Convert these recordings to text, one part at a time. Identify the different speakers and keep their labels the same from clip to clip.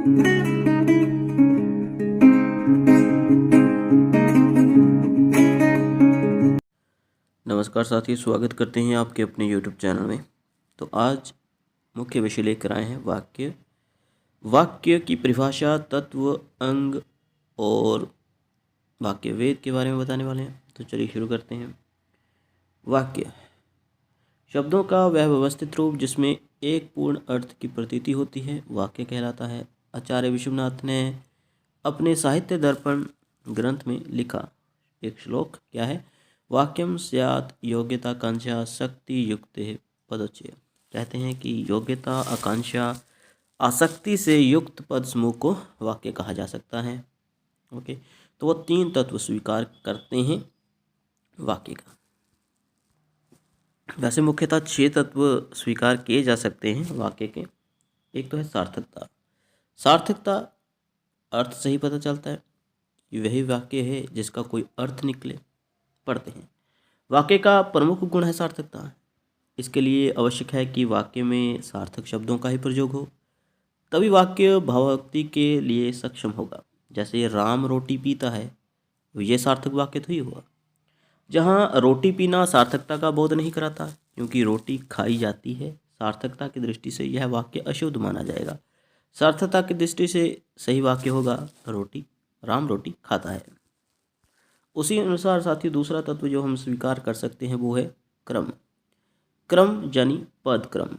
Speaker 1: नमस्कार साथियों, स्वागत करते हैं आपके अपने YouTube चैनल में। तो आज मुख्य विषय लेकर आए हैं वाक्य की परिभाषा, तत्व, अंग और वाक्य वेद के बारे में बताने वाले हैं। तो चलिए शुरू करते हैं। वाक्य शब्दों का वह व्यवस्थित रूप जिसमें एक पूर्ण अर्थ की प्रतीति होती है, वाक्य कहलाता है। आचार्य विश्वनाथ ने अपने साहित्य दर्पण ग्रंथ में लिखा एक श्लोक क्या है? वाक्यम स्यात् योग्यता आकांक्षा शक्ति युक्ते पदोच्चय। कहते हैं कि योग्यता, आकांक्षा, आसक्ति से युक्त पद समूह को वाक्य कहा जा सकता है। ओके, तो वो 3 तत्व स्वीकार करते हैं वाक्य का। वैसे मुख्यतः 6 तत्व स्वीकार किए जा सकते हैं वाक्य के। एक तो है सार्थकता। सार्थकता अर्थ से ही पता चलता है कि वही वाक्य है जिसका कोई अर्थ निकले। पढ़ते हैं। वाक्य का प्रमुख गुण है सार्थकता। इसके लिए आवश्यक है कि वाक्य में सार्थक शब्दों का ही प्रयोग हो, तभी वाक्य भावार्थी के लिए सक्षम होगा। जैसे राम रोटी पीता है, ये सार्थक वाक्य तो ही हुआ। जहाँ रोटी पीना सार्थकता का बोध नहीं कराता, क्योंकि रोटी खाई जाती है, सार्थकता की दृष्टि से यह वाक्य अशुद्ध माना जाएगा। सार्थकता की दृष्टि से सही वाक्य होगा राम रोटी खाता है। उसी अनुसार साथी दूसरा तत्व जो हम स्वीकार कर सकते हैं वो है क्रम। क्रम यानी पद क्रम।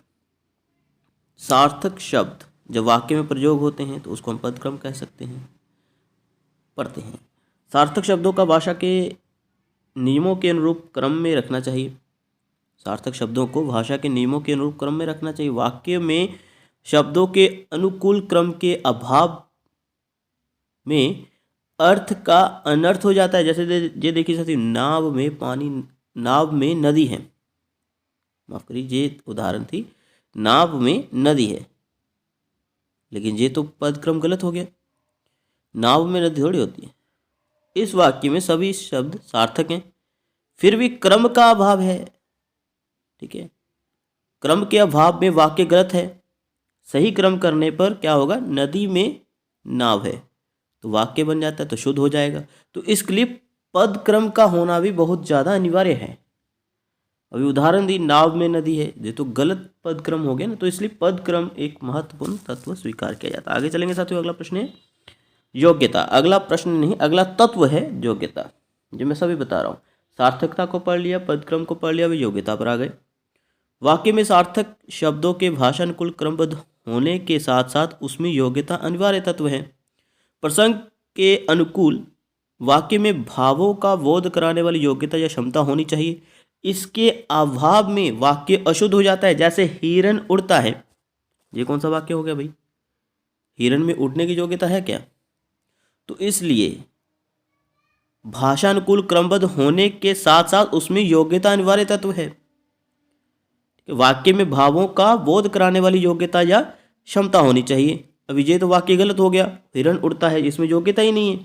Speaker 1: सार्थक शब्द जब वाक्य में प्रयोग होते हैं तो उसको हम पद क्रम कह सकते हैं। पढ़ते हैं। सार्थक शब्दों का भाषा के नियमों के अनुरूप क्रम में रखना चाहिए। सार्थक शब्दों को भाषा के नियमों के अनुरूप क्रम में रखना चाहिए। वाक्य में शब्दों के अनुकूल क्रम के अभाव में अर्थ का अनर्थ हो जाता है। जैसे ये देखिए साथी, नाव में पानी, नाव में नदी है। माफ करिए, ये उदाहरण थी, नाव में नदी है, लेकिन ये तो पदक्रम गलत हो गया। नाव में नदी थोड़ी होती है। इस वाक्य में सभी शब्द सार्थक हैं, फिर भी क्रम का अभाव है। ठीक है, क्रम के अभाव में वाक्य गलत है। सही क्रम करने पर क्या होगा? नदी में नाव है तो वाक्य बन जाता है, तो शुद्ध हो जाएगा। तो इसके लिए पद क्रम का होना भी बहुत ज़्यादा अनिवार्य है। अभी उदाहरण दी, नाव में नदी है, ये तो गलत पद क्रम हो गया ना, तो इसलिए पद क्रम एक महत्वपूर्ण तत्व स्वीकार किया जाता है। आगे चलेंगे साथियों। अगला प्रश्न है योग्यता। अगला प्रश्न नहीं, अगला तत्व है योग्यता, जो मैं सभी बता रहा हूँ। सार्थकता को पढ़ लिया, पद क्रम को पढ़ लिया, वे योग्यता पर आ गए। वाक्य में सार्थक शब्दों के भाषानुकूल क्रमबद्ध होने के साथ साथ उसमें योग्यता अनिवार्य तत्व है। प्रसंग के अनुकूल वाक्य में भावों का बोध कराने वाली योग्यता या क्षमता होनी चाहिए। इसके अभाव में वाक्य अशुद्ध हो जाता है। जैसे हिरन उड़ता है, ये कौन सा वाक्य हो गया भाई? हिरन में उड़ने की योग्यता है क्या? तो इसलिए भाषानुकूल क्रमबद्ध होने के साथ साथ उसमें योग्यता अनिवार्य तत्व है। वाक्य में भावों का बोध कराने वाली योग्यता या क्षमता होनी चाहिए। अभी ये तो वाक्य गलत हो गया, हिरन उड़ता है, इसमें योग्यता ही नहीं है।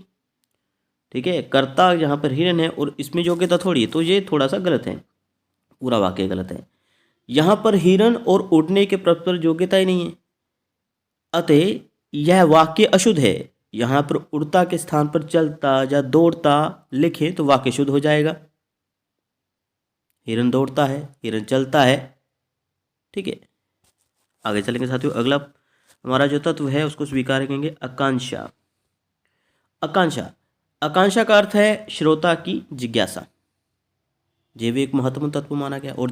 Speaker 1: ठीक है, कर्ता यहाँ पर हिरन है और इसमें योग्यता थोड़ी है, तो ये थोड़ा सा गलत है, पूरा वाक्य गलत है। यहाँ पर हिरन और उड़ने के परस्पर योग्यता ही नहीं है, अतः यह वाक्य अशुद्ध है। यहाँ पर उड़ता के स्थान पर चलता या दौड़ता लिखे तो वाक्य शुद्ध हो जाएगा। हिरन दौड़ता है, हिरन चलता है। ठीक है, आगे चलेंगे साथियों। अगला हमारा जो तत्व है उसको स्वीकार करेंगे आकांक्षा। आकांक्षा, आकांक्षा का अर्थ है श्रोता की जिज्ञासा। ये भी एक महत्वपूर्ण तत्व माना गया और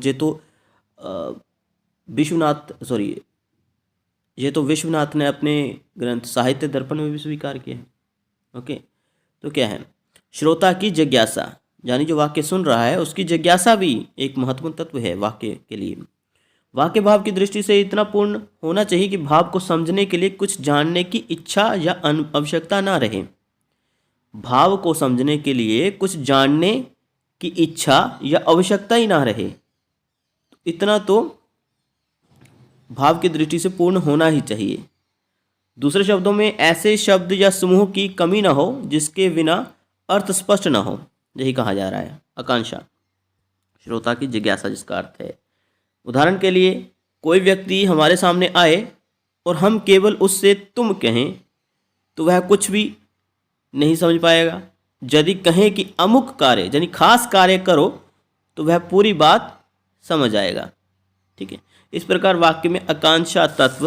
Speaker 1: ये तो विश्वनाथ ने अपने ग्रंथ साहित्य दर्पण में भी स्वीकार किया है। ओके, तो क्या है? श्रोता की जिज्ञासा, यानी जो वाक्य सुन रहा है उसकी जिज्ञासा भी एक महत्वपूर्ण तत्व है वाक्य के लिए। वाक्य भाव की दृष्टि से इतना पूर्ण होना चाहिए कि भाव को समझने के लिए कुछ जानने की इच्छा या आवश्यकता ना रहे। भाव को समझने के लिए कुछ जानने की इच्छा या आवश्यकता ही ना रहे, इतना तो भाव की दृष्टि से पूर्ण होना ही चाहिए। दूसरे शब्दों में ऐसे शब्द या समूह की कमी ना हो जिसके बिना अर्थ स्पष्ट ना हो, यही कहा जा रहा है आकांक्षा। श्रोता की जिज्ञासा जिसका अर्थ है, उदाहरण के लिए कोई व्यक्ति हमारे सामने आए और हम केवल उससे तुम कहें तो वह कुछ भी नहीं समझ पाएगा। यदि कहें कि अमुक कार्य यानी खास कार्य करो तो वह पूरी बात समझ आएगा। ठीक है, इस प्रकार वाक्य में आकांक्षा तत्व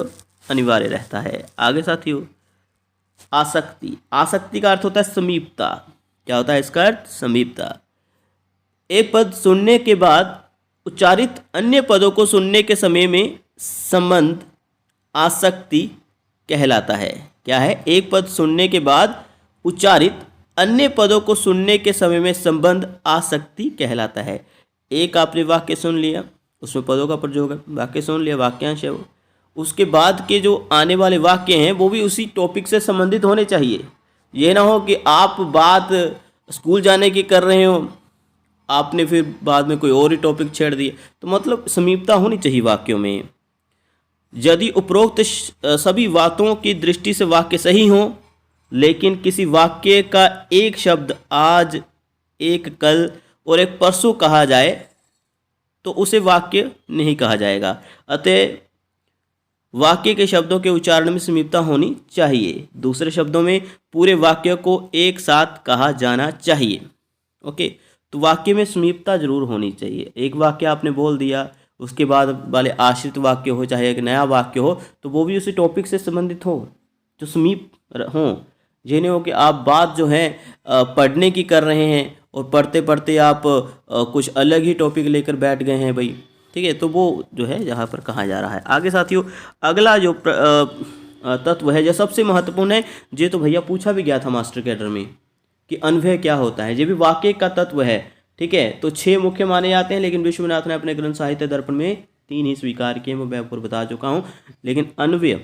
Speaker 1: अनिवार्य रहता है। आगे साथियों, आसक्ति। आसक्ति का अर्थ होता है समीपता। क्या होता है इसका अर्थ? समीपता। एक पद सुनने के बाद उच्चारित अन्य पदों को सुनने के समय में संबंध आसक्ति कहलाता है। क्या है? एक पद सुनने के बाद उच्चारित अन्य पदों को सुनने के समय में संबंध आसक्ति कहलाता है। एक आपने वाक्य सुन लिया, उसमें पदों का प्रयोग है, वाक्य सुन लिया, वाक्यांश है वो, उसके बाद के जो आने वाले वाक्य हैं वो भी उसी टॉपिक से संबंधित होने चाहिए। ये ना हो कि आप बात स्कूल जाने की कर रहे हो, आपने फिर बाद में कोई और ही टॉपिक छेड़ दिए। तो मतलब समीपता होनी चाहिए वाक्यों में। यदि उपरोक्त सभी बातों की दृष्टि से वाक्य सही हो लेकिन किसी वाक्य का एक शब्द आज, एक कल और एक परसों कहा जाए तो उसे वाक्य नहीं कहा जाएगा। अतः वाक्य के शब्दों के उच्चारण में समीपता होनी चाहिए। दूसरे शब्दों में पूरे वाक्य को एक साथ कहा जाना चाहिए। ओके, तो वाक्य में समीपता जरूर होनी चाहिए। एक वाक्य आपने बोल दिया, उसके बाद वाले आश्रित वाक्य हो, चाहे एक नया वाक्य हो, तो वो भी उसी टॉपिक से संबंधित हो, जो समीप हो। ये नहीं हो कि आप बात जो है पढ़ने की कर रहे हैं और पढ़ते पढ़ते आप कुछ अलग ही टॉपिक लेकर बैठ गए हैं भाई। ठीक है, तो वो जो है यहाँ पर कहा जा रहा है। आगे साथियों, अगला जो तत्व है जो सबसे महत्वपूर्ण है, ये तो भैया पूछा भी गया था मास्टर कैडर में कि अन्वय क्या होता है। ये भी वाक्य का तत्व है। ठीक है, तो 6 मुख्य माने जाते हैं, लेकिन विश्वनाथ ने अपने ग्रंथ साहित्य दर्पण में 3 ही स्वीकार किए, मैं आपको बता चुका हूँ। लेकिन अन्वय,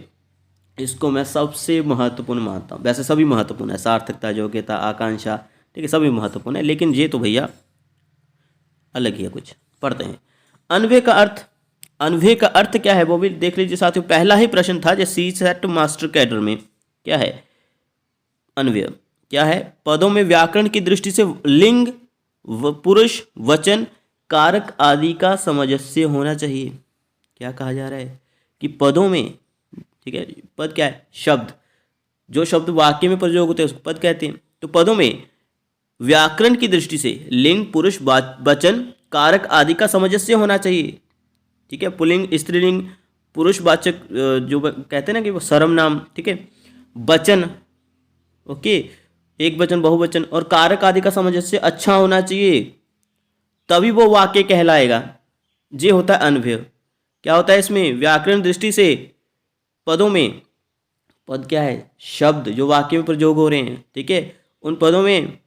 Speaker 1: इसको मैं सबसे महत्वपूर्ण मानता हूँ। वैसे सभी महत्वपूर्ण है, सार्थकता, योग्यता, आकांक्षा, ठीक है, सभी महत्वपूर्ण है, लेकिन ये तो भैया अलग ही है। कुछ पढ़ते हैं। अन्वय का अर्थ, अन्वय का अर्थ क्या है वो भी देख लीजिए साथियों। पहला ही प्रश्न था जो CSET मास्टर कैडर में, क्या है अन्वय? क्या है? पदों में व्याकरण की दृष्टि से लिंग, पुरुष, वचन, कारक आदि का सामंजस्य होना चाहिए। क्या कहा जा रहा है कि पदों में, ठीक है, पद क्या है? शब्द। जो शब्द वाक्य में प्रयोग होते हैं उसको पद कहते हैं। तो पदों में व्याकरण की दृष्टि से लिंग, पुरुष, वचन, कारक आदि का सामंजस्य होना चाहिए। ठीक है, पुल्लिंग, स्त्रीलिंग, पुरुषवाचक जो कहते हैं ना कि वो सर्वनाम, ठीक है, वचन, ओके, एक वचन, बहुवचन, और कारक आदि का सामंजस्य अच्छा होना चाहिए, तभी वो वाक्य कहलाएगा। ये होता है अन्वय। क्या होता है इसमें? व्याकरण दृष्टि से पदों में, पद क्या है? शब्द जो वाक्य में प्रयोग हो रहे हैं, ठीक है, उन पदों में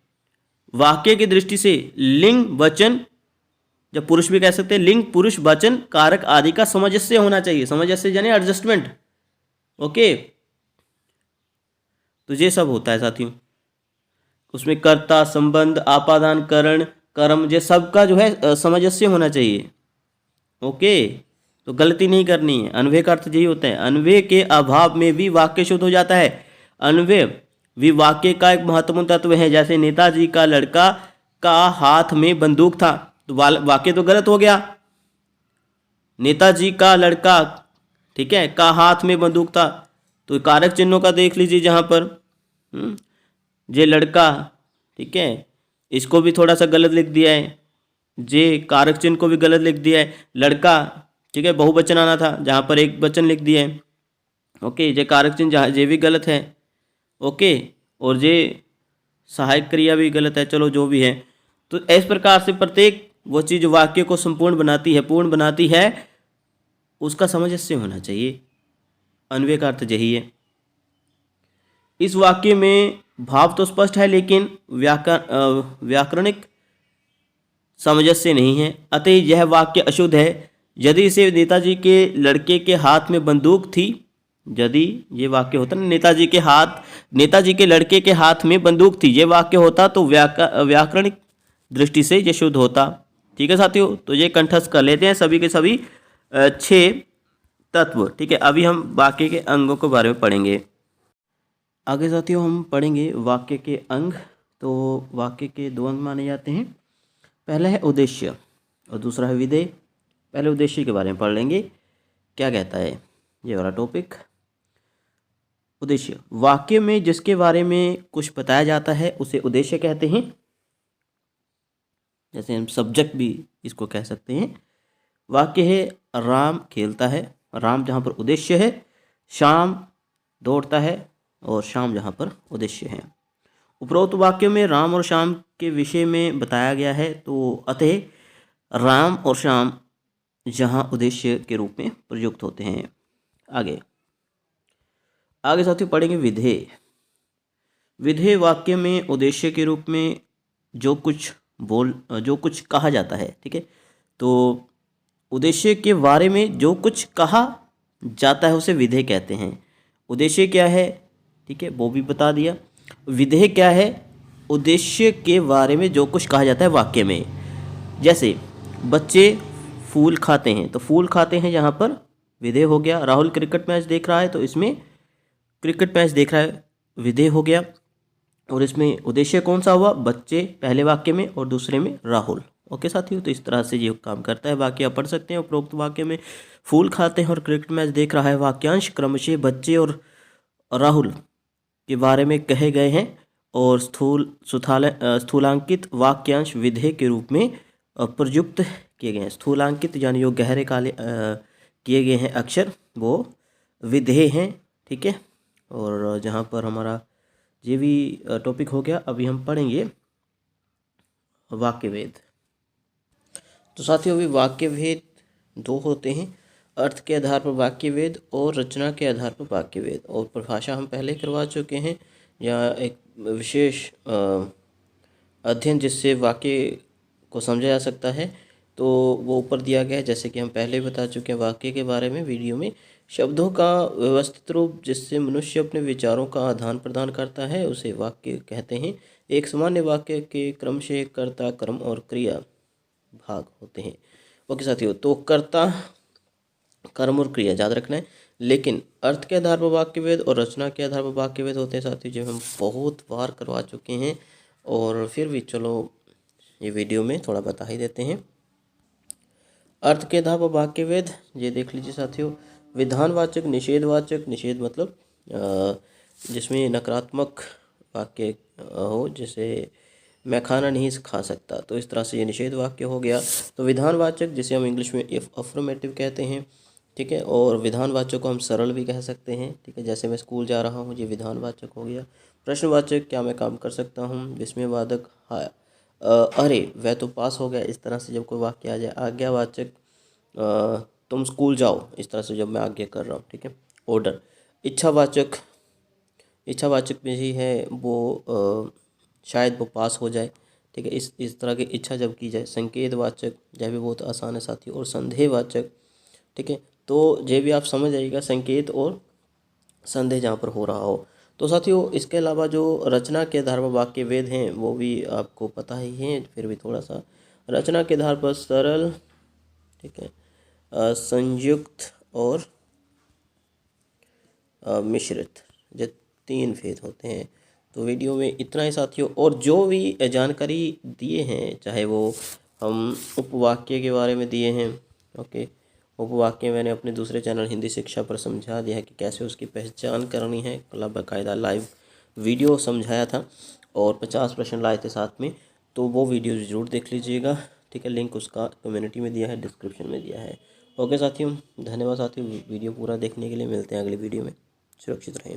Speaker 1: वाक्य की दृष्टि से लिंग, वचन, जब पुरुष भी कह सकते हैं, लिंग, पुरुष, वचन, कारक आदि का सामंजस्य होना चाहिए। सामंजस्य यानी एडजस्टमेंट। ओके, तो ये सब होता है साथियों। उसमें कर्ता, संबंध, आपादान, करण, कर्म, ये सबका जो है सामंजस्य होना चाहिए। ओके, तो गलती नहीं करनी है। अन्वय का अर्थ यही होता है। अन्वय के अभाव में भी वाक्य शुद्ध हो जाता है। अन्वय भी वाक्य का एक महत्वपूर्ण तत्व है। जैसे नेताजी का लड़का का हाथ में बंदूक था, तो वाक्य तो गलत हो गया। नेताजी का लड़का, ठीक है, का हाथ में बंदूक था, तो कारक चिन्हों का देख लीजिए जहाँ पर जे लड़का, ठीक है, इसको भी थोड़ा सा गलत लिख दिया है। जे कारक चिन्ह को भी गलत लिख दिया है। लड़का, ठीक है, बहुवचन आना था, जहाँ पर एक वचन लिख दिया है। ओके, जे कारक चिन्ह जहाँ जे भी गलत है। ओके, और जे सहायक क्रिया भी गलत है। चलो जो भी है, तो इस प्रकार से प्रत्येक वो चीज़ वाक्य को संपूर्ण बनाती है, पूर्ण बनाती है, उसका सामंजस्य होना चाहिए। अन्वय का अर्थ यही है। इस वाक्य में भाव तो स्पष्ट है लेकिन व्याकरणिक सामंजस्य नहीं है, अतः यह वाक्य अशुद्ध है। यदि इसे नेताजी के लड़के के हाथ में बंदूक थी, यदि ये वाक्य होता ना नेताजी के लड़के के हाथ में बंदूक थी, ये वाक्य होता तो व्याकरणिक दृष्टि से ये शुद्ध होता। ठीक है साथियों, तो ये कंठस्थ कर लेते हैं सभी के सभी 6 तत्व। ठीक है, अभी हम वाक्य के अंगों के बारे में पढ़ेंगे। आगे साथियों हम पढ़ेंगे वाक्य के अंग। तो वाक्य के 2 अंग माने जाते हैं। पहला है उद्देश्य और दूसरा है विधेय। पहले उद्देश्य के बारे में पढ़ लेंगे। क्या कहता है ये वाला टॉपिक? उद्देश्य, वाक्य में जिसके बारे में कुछ बताया जाता है उसे उद्देश्य कहते हैं। जैसे हम सब्जेक्ट भी इसको कह सकते हैं। वाक्य है राम खेलता है, राम जहाँ पर उद्देश्य है, श्याम दौड़ता है और श्याम जहाँ पर उद्देश्य है। उपरोक्त वाक्य में राम और श्याम के विषय में बताया गया है, तो अतः राम और श्याम जहाँ उद्देश्य के रूप में प्रयुक्त होते हैं। आगे आगे साथियों पढ़ेंगे विधेय। विधेय वाक्य में उद्देश्य के रूप में जो कुछ कहा जाता है, ठीक है। तो उद्देश्य के बारे में जो कुछ कहा जाता है उसे विधेय कहते हैं। उद्देश्य क्या है, ठीक है, वो भी बता दिया। विधेय क्या है, उद्देश्य के बारे में जो कुछ कहा जाता है वाक्य में। जैसे बच्चे फूल खाते हैं, तो फूल खाते हैं यहाँ पर विधेय हो गया। राहुल क्रिकेट मैच देख रहा है, तो इसमें क्रिकेट मैच देख रहा है विधेय हो गया। और इसमें उद्देश्य कौन सा हुआ, बच्चे पहले वाक्य में और दूसरे में राहुल। ओके साथियों, तो इस तरह से ये काम करता है। वाक्य आप पढ़ सकते हैं। उपरोक्त वाक्य में फूल खाते हैं और क्रिकेट मैच देख रहा है वाक्यांश क्रमशः बच्चे और राहुल के बारे में कहे गए हैं और स्थूलांकित वाक्यांश विधेय के रूप में प्रयुक्त किए गए हैं। स्थूलांकित यानी जो गहरे काले किए गए हैं अक्षर वो विधेय हैं, ठीक है। और जहाँ पर हमारा ये भी टॉपिक हो गया। अभी हम पढ़ेंगे वाक्यभेद। तो साथियों अभी वाक्यभेद दो होते हैं, अर्थ के आधार पर वाक्यभेद और रचना के आधार पर वाक्यभेद। और परिभाषा हम पहले करवा चुके हैं, या एक विशेष अध्ययन जिससे वाक्य को समझा जा सकता है, तो वो ऊपर दिया गया है। जैसे कि हम पहले बता चुके हैं वाक्य के बारे में वीडियो में। शब्दों का व्यवस्थित रूप जिससे मनुष्य अपने विचारों का आदान प्रदान करता है उसे वाक्य कहते हैं। एक सामान्य वाक्य के क्रमशः कर्ता, कर्म और क्रिया भाग होते हैं। ओके साथियों, तो कर्ता, कर्म और क्रिया याद रखना है। लेकिन अर्थ के आधार पर वाक्यभेद और रचना के आधार पर वाक्यभेद होते हैं साथियों, जो हम बहुत बार करवा चुके हैं। और फिर भी चलो ये वीडियो में थोड़ा बता ही देते हैं। अर्थ के आधार पर वाक्यभेद ये देख लीजिए साथियों। विधानवाचक, निषेधवाचक। निषेध मतलब जिसमें नकारात्मक वाक्य हो, जैसे मैं खाना नहीं खा सकता, तो इस तरह से ये निषेध वाक्य हो गया। तो विधानवाचक जिसे हम इंग्लिश में इफ अफर्मेटिव कहते हैं, ठीक है। और विधानवाचक को हम सरल भी कह सकते हैं, ठीक है। जैसे मैं स्कूल जा रहा हूँ, ये विधानवाचक हो गया। प्रश्नवाचक, क्या मैं काम कर सकता हूँ। विस्मयवाचक, हाँ अरे वह तो पास हो गया, इस तरह से जब कोई वाक्य आ जाए। आज्ञावाचक, तुम स्कूल जाओ, इस तरह से जब मैं आज्ञा कर रहा हूँ, ठीक है। ऑर्डर। इच्छावाचक, इच्छावाचक में ही है वो शायद वो पास हो जाए, ठीक है। इस तरह की इच्छा जब की जाए। संकेतवाचक, यह भी बहुत आसान है साथियों। और संदेहवाचक, ठीक है। तो ये भी आप समझ जाइएगा, संकेत और संदेह जहाँ पर हो रहा हो। तो साथियों इसके अलावा जो रचना के आधार पर वाक्यभेद हैं वो भी आपको पता ही है, फिर भी थोड़ा सा। रचना के आधार पर सरल, ठीक है, संयुक्त और मिश्रित, ये तीन भेद होते हैं। तो वीडियो में इतना ही साथियों। और जो भी जानकारी दिए हैं, चाहे वो हम उपवाक्य के बारे में दिए हैं, ओके। उपवाक्य मैंने अपने दूसरे चैनल हिंदी शिक्षा पर समझा दिया है कि कैसे उसकी पहचान करनी है, कल बाकायदा लाइव वीडियो समझाया था और 50 प्रश्न लाए थे साथ में। तो वो वीडियो ज़रूर देख लीजिएगा, ठीक है। लिंक उसका कम्युनिटी में दिया है, डिस्क्रिप्शन में दिया है। ओके साथियों, धन्यवाद साथियों वीडियो पूरा देखने के लिए। मिलते हैं अगली वीडियो में, सुरक्षित रहें।